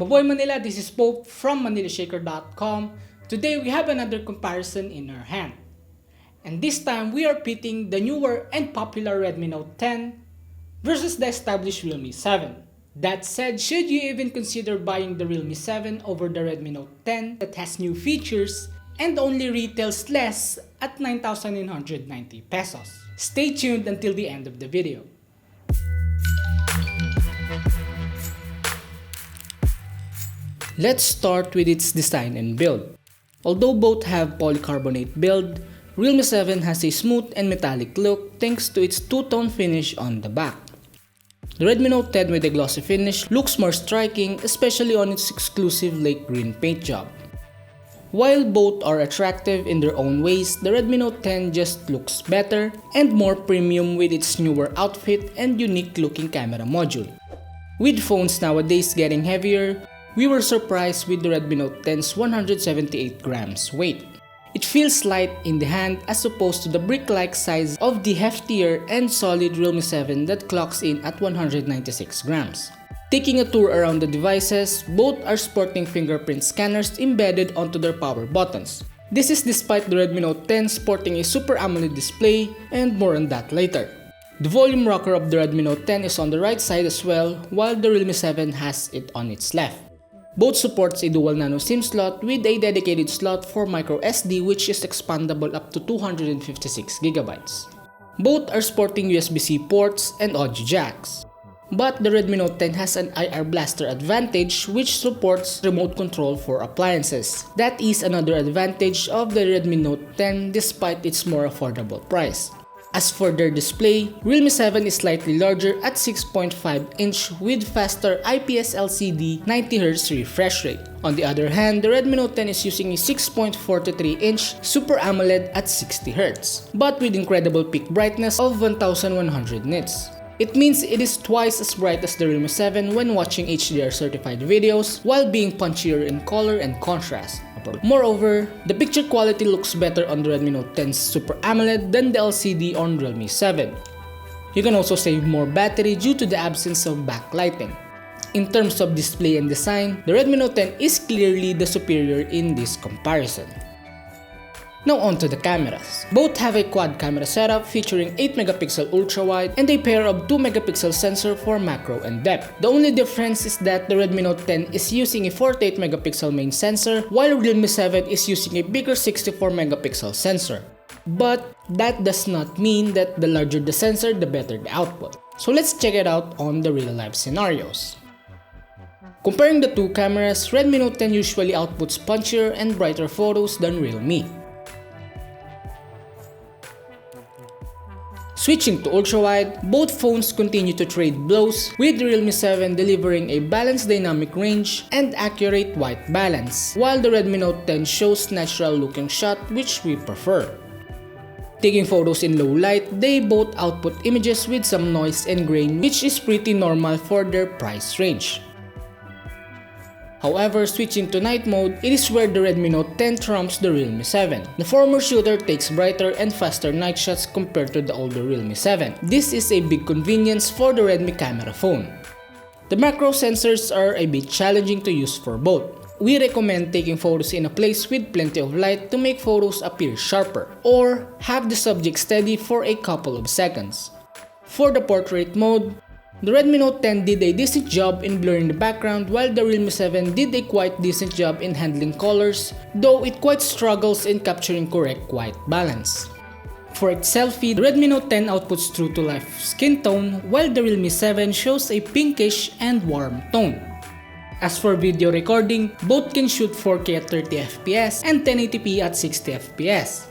Maboy Manila, this is Pope from ManilaShaker.com. Today we have another comparison in our hand. And this time we are pitting the newer and popular Redmi Note 10 versus the established Realme 7. That said, should you even consider buying the Realme 7 over the Redmi Note 10 that has new features and only retails less at 9,990 pesos? Stay tuned until the end of the video. Let's start with its design and build. Although both have polycarbonate build, Realme 7 has a smooth and metallic look thanks to its two-tone finish on the back. The Redmi Note 10 with a glossy finish looks more striking, especially on its exclusive lake green paint job. While both are attractive in their own ways, the Redmi Note 10 just looks better and more premium with its newer outfit and unique looking camera module. With phones nowadays getting heavier, we were surprised with the Redmi Note 10's 178 grams weight. It feels light in the hand as opposed to the brick-like size of the heftier and solid Realme 7 that clocks in at 196 grams. Taking a tour around the devices, both are sporting fingerprint scanners embedded onto their power buttons. This is despite the Redmi Note 10 sporting a Super AMOLED display, and more on that later. The volume rocker of the Redmi Note 10 is on the right side as well, while the Realme 7 has it on its left. Both supports a dual nano SIM slot with a dedicated slot for microSD which is expandable up to 256GB. Both are sporting USB-C ports and audio jacks. But the Redmi Note 10 has an IR blaster advantage which supports remote control for appliances. That is another advantage of the Redmi Note 10 despite its more affordable price. As for their display, Realme 7 is slightly larger at 6.5-inch with faster IPS LCD 90Hz refresh rate. On the other hand, the Redmi Note 10 is using a 6.43-inch Super AMOLED at 60Hz, but with incredible peak brightness of 1100 nits. It means it is twice as bright as the Realme 7 when watching HDR certified videos while being punchier in color and contrast. Moreover, the picture quality looks better on the Redmi Note 10's Super AMOLED than the LCD on Realme 7. You can also save more battery due to the absence of backlighting. In terms of display and design, the Redmi Note 10 is clearly the superior in this comparison. Now on to the cameras. Both have a quad camera setup featuring 8MP ultra-wide and a pair of 2MP sensor for macro and depth. The only difference is that the Redmi Note 10 is using a 48MP main sensor while Realme 7 is using a bigger 64MP sensor. But that does not mean that the larger the sensor, the better the output. So let's check it out on the real-life scenarios. Comparing the two cameras, Redmi Note 10 usually outputs punchier and brighter photos than Realme. Switching to ultra-wide, both phones continue to trade blows, with the Realme 7 delivering a balanced dynamic range and accurate white balance, while the Redmi Note 10 shows natural looking shot which we prefer. Taking photos in low light, they both output images with some noise and grain which is pretty normal for their price range. However, switching to night mode, it is where the Redmi Note 10 trumps the Realme 7. The former shooter takes brighter and faster night shots compared to the older Realme 7. This is a big convenience for the Redmi camera phone. The macro sensors are a bit challenging to use for both. We recommend taking photos in a place with plenty of light to make photos appear sharper, or have the subject steady for a couple of seconds. For the portrait mode, the Redmi Note 10 did a decent job in blurring the background while the Realme 7 did a quite decent job in handling colors, though it quite struggles in capturing correct white balance. For its selfie, the Redmi Note 10 outputs true to life skin tone while the Realme 7 shows a pinkish and warm tone. As for video recording, both can shoot 4K at 30fps and 1080p at 60fps.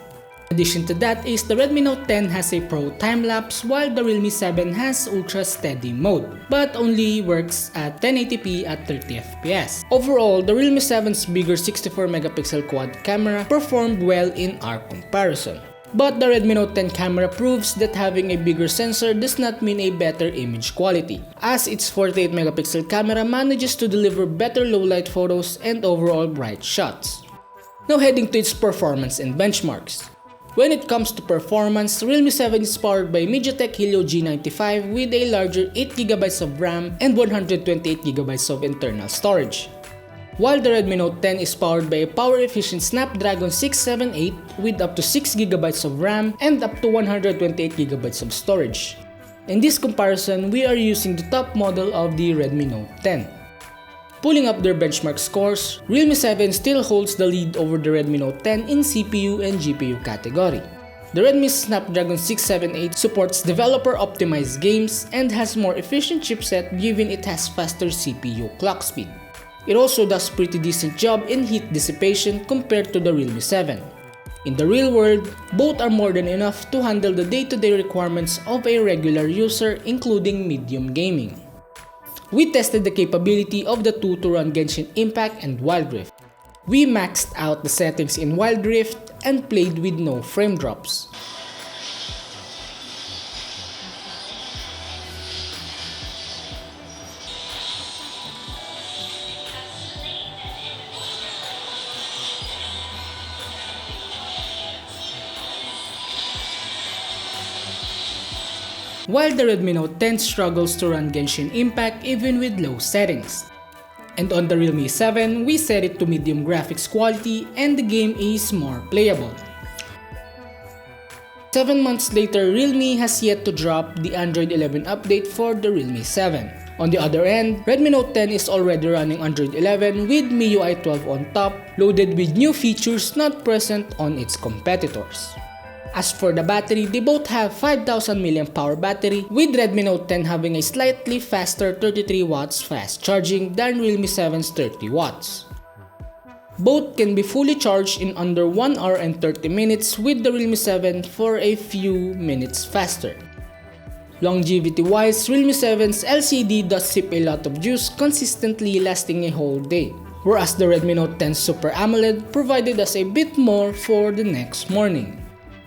In addition to that is the Redmi Note 10 has a Pro time-lapse while the Realme 7 has Ultra Steady mode, but only works at 1080p at 30fps. Overall, the Realme 7's bigger 64MP quad camera performed well in our comparison. But the Redmi Note 10 camera proves that having a bigger sensor does not mean a better image quality, as its 48MP camera manages to deliver better low-light photos and overall bright shots. Now heading to its performance and benchmarks. When it comes to performance, Realme 7 is powered by MediaTek Helio G95 with a larger 8GB of RAM and 128GB of internal storage. while the Redmi Note 10 is powered by a power-efficient Snapdragon 678 with up to 6GB of RAM and up to 128GB of storage. In this comparison, we are using the top model of the Redmi Note 10. Pulling up their benchmark scores, Realme 7 still holds the lead over the Redmi Note 10 in CPU and GPU category. The Redmi Snapdragon 678 supports developer-optimized games and has more efficient chipset given it has faster CPU clock speed. It also does pretty decent job in heat dissipation compared to the Realme 7. In the real world, both are more than enough to handle the day-to-day requirements of a regular user, including medium gaming. We tested the capability of the two to run Genshin Impact and Wild Rift. We maxed out the settings in Wild Rift and played with no frame drops. While the Redmi Note 10 struggles to run Genshin Impact even with low settings. And on the Realme 7, we set it to medium graphics quality and the game is more playable. 7 months later, Realme has yet to drop the Android 11 update for the Realme 7. On the other end, Redmi Note 10 is already running Android 11 with MIUI 12 on top, loaded with new features not present on its competitors. As for the battery, they both have 5000 mAh battery, with Redmi Note 10 having a slightly faster 33 watts fast charging than Realme 7's 30 watts. Both can be fully charged in under 1 hour and 30 minutes, with the Realme 7 for a few minutes faster. Longevity-wise, Realme 7's LCD does sip a lot of juice, consistently lasting a whole day, whereas the Redmi Note 10 Super AMOLED provided us a bit more for the next morning.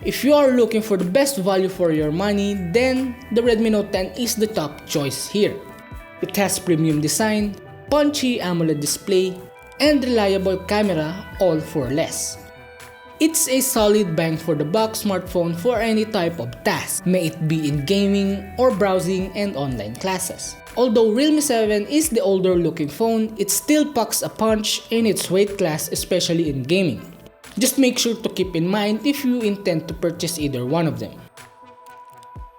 If you are looking for the best value for your money, then the Redmi Note 10 is the top choice here. It has premium design, punchy AMOLED display, and reliable camera, all for less. It's a solid bang for the buck smartphone for any type of task, may it be in gaming or browsing and online classes. Although Realme 7 is the older looking phone, it still packs a punch in its weight class, especially in gaming. Just make sure to keep in mind if you intend to purchase either one of them.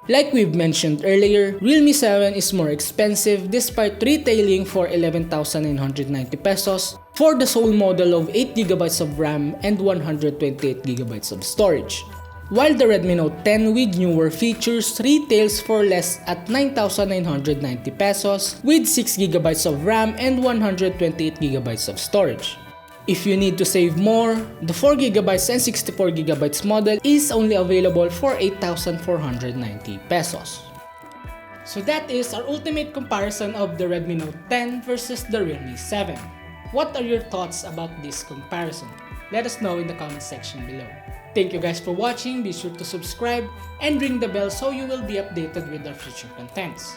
Like we've mentioned earlier, Realme 7 is more expensive despite retailing for 11,990 pesos for the sole model of 8GB of RAM and 128GB of storage. While the Redmi Note 10 with newer features retails for less at 9,990 pesos with 6GB of RAM and 128GB of storage. If you need to save more, the 4GB and 64GB model is only available for 8,490 pesos. So that is our ultimate comparison of the Redmi Note 10 versus the Realme 7. What are your thoughts about this comparison? Let us know in the comment section below. Thank you guys for watching. Be sure to subscribe and ring the bell so you will be updated with our future contents.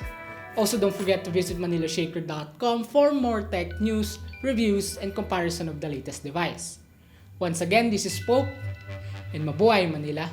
Also, don't forget to visit manilashaker.com for more tech news, reviews, and comparison of the latest device. Once again, this is Pope, and mabuhay Manila!